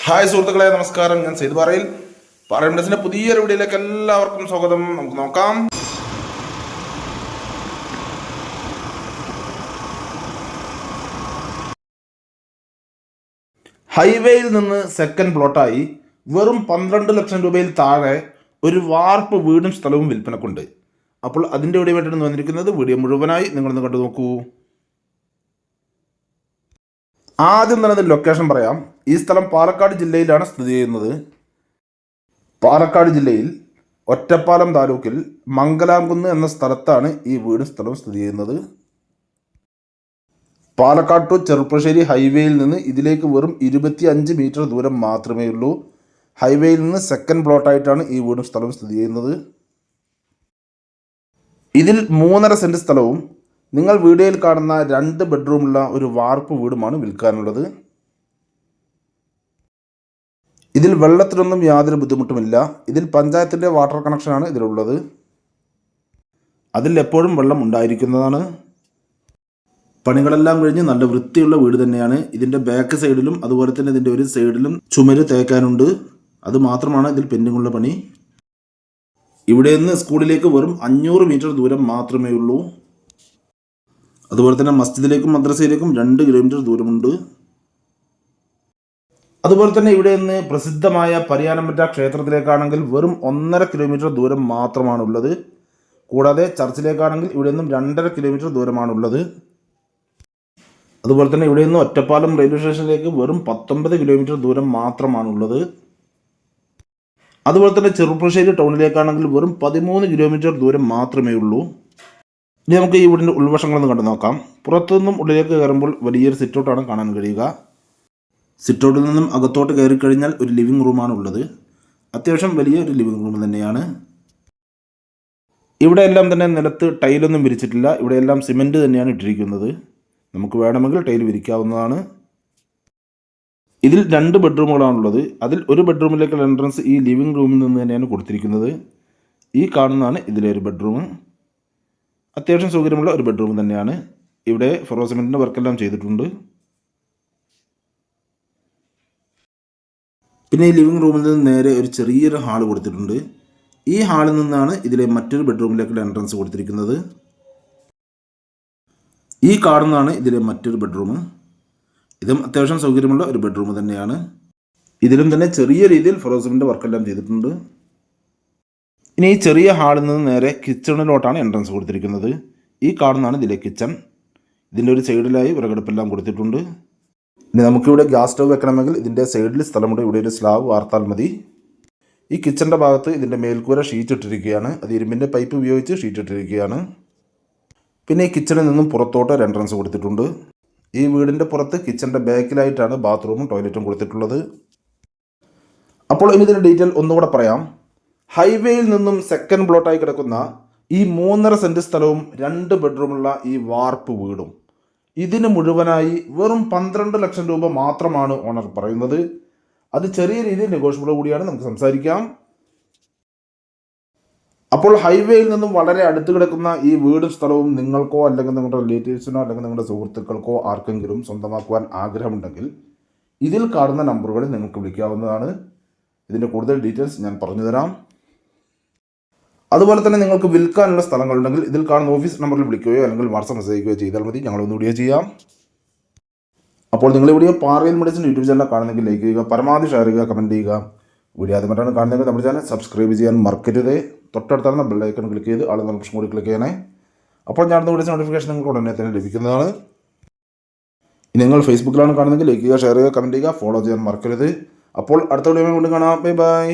Hi സുഹൃത്തുക്കളെ, നമസ്കാരം. ഞാൻ സെയ്ദ് പാറയിൽ പുതിയൊരു വീഡിയോയിലേക്ക് എല്ലാവർക്കും സ്വാഗതം. നമുക്ക് നോക്കാം. ഹൈവേയിൽ നിന്ന് സെക്കൻഡ് പ്ലോട്ടായി വെറും 12 ലക്ഷം രൂപയിൽ താഴെ ഒരു വാർപ്പ് വീടും സ്ഥലവും വിൽപ്പനക്കുണ്ട്. അപ്പോൾ അതിൻ്റെ വീഡിയോ വേണ്ടിയിട്ട് വന്നിരിക്കുന്നത്. വീഡിയോ മുഴുവനായി നിങ്ങളൊന്ന് കണ്ടു നോക്കൂ. ആദ്യം തന്നെ ലൊക്കേഷൻ പറയാം. ഈ സ്ഥലം പാലക്കാട് ജില്ലയിലാണ് സ്ഥിതി ചെയ്യുന്നത്. പാലക്കാട് ജില്ലയിൽ ഒറ്റപ്പാലം താലൂക്കിൽ മംഗലാംകുന്ന് എന്ന സ്ഥലത്താണ് ഈ വീടും സ്ഥലവും സ്ഥിതി ചെയ്യുന്നത്. പാലക്കാട് ടു ചെറുപ്പശ്ശേരി ഹൈവേയിൽ നിന്ന് ഇതിലേക്ക് വെറും 25 മീറ്റർ ദൂരം മാത്രമേ ഉള്ളൂ. ഹൈവേയിൽ നിന്ന് സെക്കൻഡ് പ്ലോട്ടായിട്ടാണ് ഈ വീടും സ്ഥലവും സ്ഥിതി ചെയ്യുന്നത്. ഇതിൽ 3.5 സെൻറ്റ് സ്ഥലവും നിങ്ങൾ വീഡിയോയിൽ കാണുന്ന 2 ബെഡ്റൂമുള്ള ഒരു വാർപ്പ് വീടുമാണ് വിൽക്കാനുള്ളത്. ഇതിൽ വെള്ളത്തിനൊന്നും യാതൊരു ബുദ്ധിമുട്ടുമില്ല. ഇതിൽ പഞ്ചായത്തിൻ്റെ വാട്ടർ കണക്ഷനാണ് ഇതിലുള്ളത്. അതിൽ എപ്പോഴും വെള്ളം ഉണ്ടായിരിക്കുന്നതാണ്. പണികളെല്ലാം കഴിഞ്ഞ് നല്ല വൃത്തിയുള്ള വീട് തന്നെയാണ്. ഇതിൻ്റെ ബാക്ക് സൈഡിലും അതുപോലെ തന്നെ ഇതിൻ്റെ ഒരു സൈഡിലും ചുമര് തേക്കാനുണ്ട്. അതുമാത്രമാണ് ഇതിൽ പെൻഡിങ്ങുള്ള പണി. ഇവിടെ നിന്ന് സ്കൂളിലേക്ക് വെറും 500 മീറ്റർ ദൂരം മാത്രമേ ഉള്ളൂ. അതുപോലെ തന്നെ മസ്ജിദിലേക്കും മദ്രസയിലേക്കും 2 കിലോമീറ്റർ ദൂരമുണ്ട്. അതുപോലെ തന്നെ ഇവിടെ നിന്ന് പ്രസിദ്ധമായ പരിയാനംപറ്റ ക്ഷേത്രത്തിലേക്കാണെങ്കിൽ വെറും 1.5 കിലോമീറ്റർ ദൂരം മാത്രമാണുള്ളത്. കൂടാതെ ചർച്ചിലേക്കാണെങ്കിൽ ഇവിടെ നിന്നും 2.5 കിലോമീറ്റർ ദൂരമാണുള്ളത്. അതുപോലെ തന്നെ ഇവിടെ നിന്ന് ഒറ്റപ്പാലം റെയിൽവേ സ്റ്റേഷനിലേക്ക് വെറും 19 കിലോമീറ്റർ ദൂരം മാത്രമാണുള്ളത്. അതുപോലെ തന്നെ ചെറുപ്പശ്ശേരി ടൗണിലേക്കാണെങ്കിൽ വെറും 13 കിലോമീറ്റർ ദൂരം മാത്രമേ ഉള്ളൂ. ഇനി നമുക്ക് ഈ വീടിൻ്റെ ഉൾവശങ്ങളൊന്ന് കണ്ടു നോക്കാം. പുറത്തുനിന്നും ഉള്ളിലേക്ക് കയറുമ്പോൾ വലിയൊരു സിറ്റൗട്ടാണ് കാണാൻ കഴിയുക. സിറ്റൗട്ടിൽ നിന്നും അകത്തോട്ട് കയറി കഴിഞ്ഞാൽ ഒരു ലിവിംഗ് റൂമാണ് ഉള്ളത്. അത്യാവശ്യം വലിയൊരു ലിവിംഗ് റൂം തന്നെയാണ്. ഇവിടെ എല്ലാം തന്നെ നിലത്ത് ടൈലൊന്നും വിരിച്ചിട്ടില്ല. ഇവിടെയെല്ലാം സിമെൻറ്റ് തന്നെയാണ് ഇട്ടിരിക്കുന്നത്. നമുക്ക് വേണമെങ്കിൽ ടൈൽ വിരിക്കാവുന്നതാണ്. ഇതിൽ 2 ബെഡ്റൂമുകളാണുള്ളത്. അതിൽ ഒരു ബെഡ്റൂമിലേക്കുള്ള എൻട്രൻസ് ഈ ലിവിംഗ് റൂമിൽ നിന്ന് തന്നെയാണ് കൊടുത്തിരിക്കുന്നത്. ഈ കാണുന്നതാണ് ഇതിലെ ഒരു ബെഡ്റൂം. അത്യാവശ്യം സൗകര്യമുള്ള ഒരു ബെഡ്റൂം തന്നെയാണ്. ഇവിടെ ഫെറോ സിമെൻറ്റിൻ്റെ വർക്കെല്ലാം ചെയ്തിട്ടുണ്ട്. പിന്നെ ഈ ലിവിംഗ് റൂമിൽ നിന്ന് നേരെ ഒരു ചെറിയൊരു ഹാൾ കൊടുത്തിട്ടുണ്ട്. ഈ ഹാളിൽ നിന്നാണ് ഇതിലെ മറ്റൊരു ബെഡ്റൂമിലേക്കുള്ള എൻട്രൻസ് കൊടുത്തിരിക്കുന്നത്. ഈ കാണുന്നതാണ് ഇതിലെ മറ്റൊരു ബെഡ്റൂം. ഇതും അത്യാവശ്യം സൗകര്യമുള്ള ഒരു ബെഡ്റൂം തന്നെയാണ്. ഇതിലും തന്നെ ചെറിയ രീതിയിൽ ഫെറോ സിമെൻറ്റിൻ്റെ വർക്കെല്ലാം ചെയ്തിട്ടുണ്ട്. ഇനി ഈ ചെറിയ ഹാളിൽ നിന്ന് നേരെ കിച്ചണിലോട്ടാണ് എൻട്രൻസ് കൊടുത്തിരിക്കുന്നത്. ഈ കാണുന്നതാണ് ഇതിലെ കിച്ചൺ. ഇതിൻ്റെ ഒരു സൈഡിലായി വിറകടുപ്പെല്ലാം കൊടുത്തിട്ടുണ്ട്. ഇനി നമുക്കിവിടെ ഗ്യാസ് സ്റ്റവ് വെക്കണമെങ്കിൽ ഇതിൻ്റെ സൈഡിൽ സ്ഥലമുണ്ട്. ഇവിടെ ഒരു സ്ലാബ് വാർത്താൽ മതി. ഈ കിച്ചൻ്റെ ഭാഗത്ത് ഇതിൻ്റെ മേൽക്കൂര ഷീറ്റ് ഇട്ടിരിക്കുകയാണ്. അത് ഇരുമ്പിൻ്റെ പൈപ്പ് ഉപയോഗിച്ച് ഷീറ്റ് ഇട്ടിരിക്കുകയാണ്. പിന്നെ ഈ കിച്ചണിൽ നിന്നും പുറത്തോട്ട് ഒരു എൻട്രൻസ് കൊടുത്തിട്ടുണ്ട്. ഈ വീടിൻ്റെ പുറത്ത് കിച്ചൻ്റെ ബാക്കിലായിട്ടാണ് ബാത്റൂമും ടോയ്ലറ്റും കൊടുത്തിട്ടുള്ളത്. അപ്പോൾ ഇനി ഇതിൻ്റെ ഡീറ്റെയിൽ ഒന്നുകൂടെ പറയാം. ഹൈവേയിൽ നിന്നും സെക്കൻഡ് പ്ലോട്ടായി കിടക്കുന്ന ഈ 3.5 സെൻറ്റ് സ്ഥലവും 2 ബെഡ്റൂമുള്ള ഈ വാർപ്പ് വീടും ഇതിന് മുഴുവനായി വെറും 12 ലക്ഷം രൂപ മാത്രമാണ് ഓണർ പറയുന്നത്. അത് ചെറിയ രീതിയിൽ നെഗോഷ്യബിൾ കൂടിയാണ്. നമുക്ക് സംസാരിക്കാം. അപ്പോൾ ഹൈവേയിൽ നിന്നും വളരെ അടുത്ത് കിടക്കുന്ന ഈ വീടും സ്ഥലവും നിങ്ങൾക്കോ അല്ലെങ്കിൽ നിങ്ങളുടെ റിലേറ്റീവ്സിനോ അല്ലെങ്കിൽ നിങ്ങളുടെ സുഹൃത്തുക്കൾക്കോ ആർക്കെങ്കിലും സ്വന്തമാക്കുവാൻ ആഗ്രഹമുണ്ടെങ്കിൽ ഇതിൽ കാണുന്ന നമ്പറുകളിൽ നിങ്ങൾക്ക് വിളിക്കാവുന്നതാണ്. ഇതിൻ്റെ കൂടുതൽ ഡീറ്റെയിൽസ് ഞാൻ പറഞ്ഞു തരാം. അതുപോലെ തന്നെ നിങ്ങൾക്ക് വിൽക്കാനുള്ള സ്ഥലങ്ങളുണ്ടെങ്കിൽ ഇതിൽ കാണുന്ന ഓഫീസ് നമ്പറിൽ വിളിക്കുകയോ അല്ലെങ്കിൽ വാട്സാപ്പ് മെസ്സേജ് അയക്കുകയോ ചെയ്താൽ മതി. ഞങ്ങളൊന്ന് വീഡിയോ ചെയ്യാം. അപ്പോൾ നിങ്ങൾ വീഡിയോ പാറയിൽ മെഡിസിൻ യൂട്യൂബ് ചാനൽ കാണുന്നെങ്കിൽ ലൈക്ക് ചെയ്യുക, പരമാവധി ഷെയർ ചെയ്യുക, കമൻറ്റ് ചെയ്യുക. വീഡിയോ ആദ്യമായിട്ടാണ് കാണുന്നതെങ്കിൽ നമ്മുടെ ചാനൽ സബ്സ്ക്രൈബ് ചെയ്യാൻ മറക്കരുത്. തൊട്ടടുത്താണ് ബെൽ ഐക്കൺ ക്ലിക്ക് ചെയ്ത് ആളുകൾ ഓപ്ഷൻ കൂടി ക്ലിക്ക് ചെയ്യണേ. അപ്പോൾ ഞാൻ വീഡിയോസ് നോട്ടിഫിക്കേഷൻ നിങ്ങൾക്ക് ഉടനെ തന്നെ ലഭിക്കുന്നതാണ്. ഇനി നിങ്ങൾ ഫേസ്ബുക്കിലാണ് കാണുന്നതെങ്കിൽ ലൈക്ക് ചെയ്യുക, ഷെയർ ചെയ്യുക, കമൻറ്റ് ചെയ്യുക, ഫോളോ ചെയ്യാൻ മറക്കരുത്. അപ്പോൾ അടുത്ത വീഡിയോ കൊണ്ട് കാണാം. Bye bye.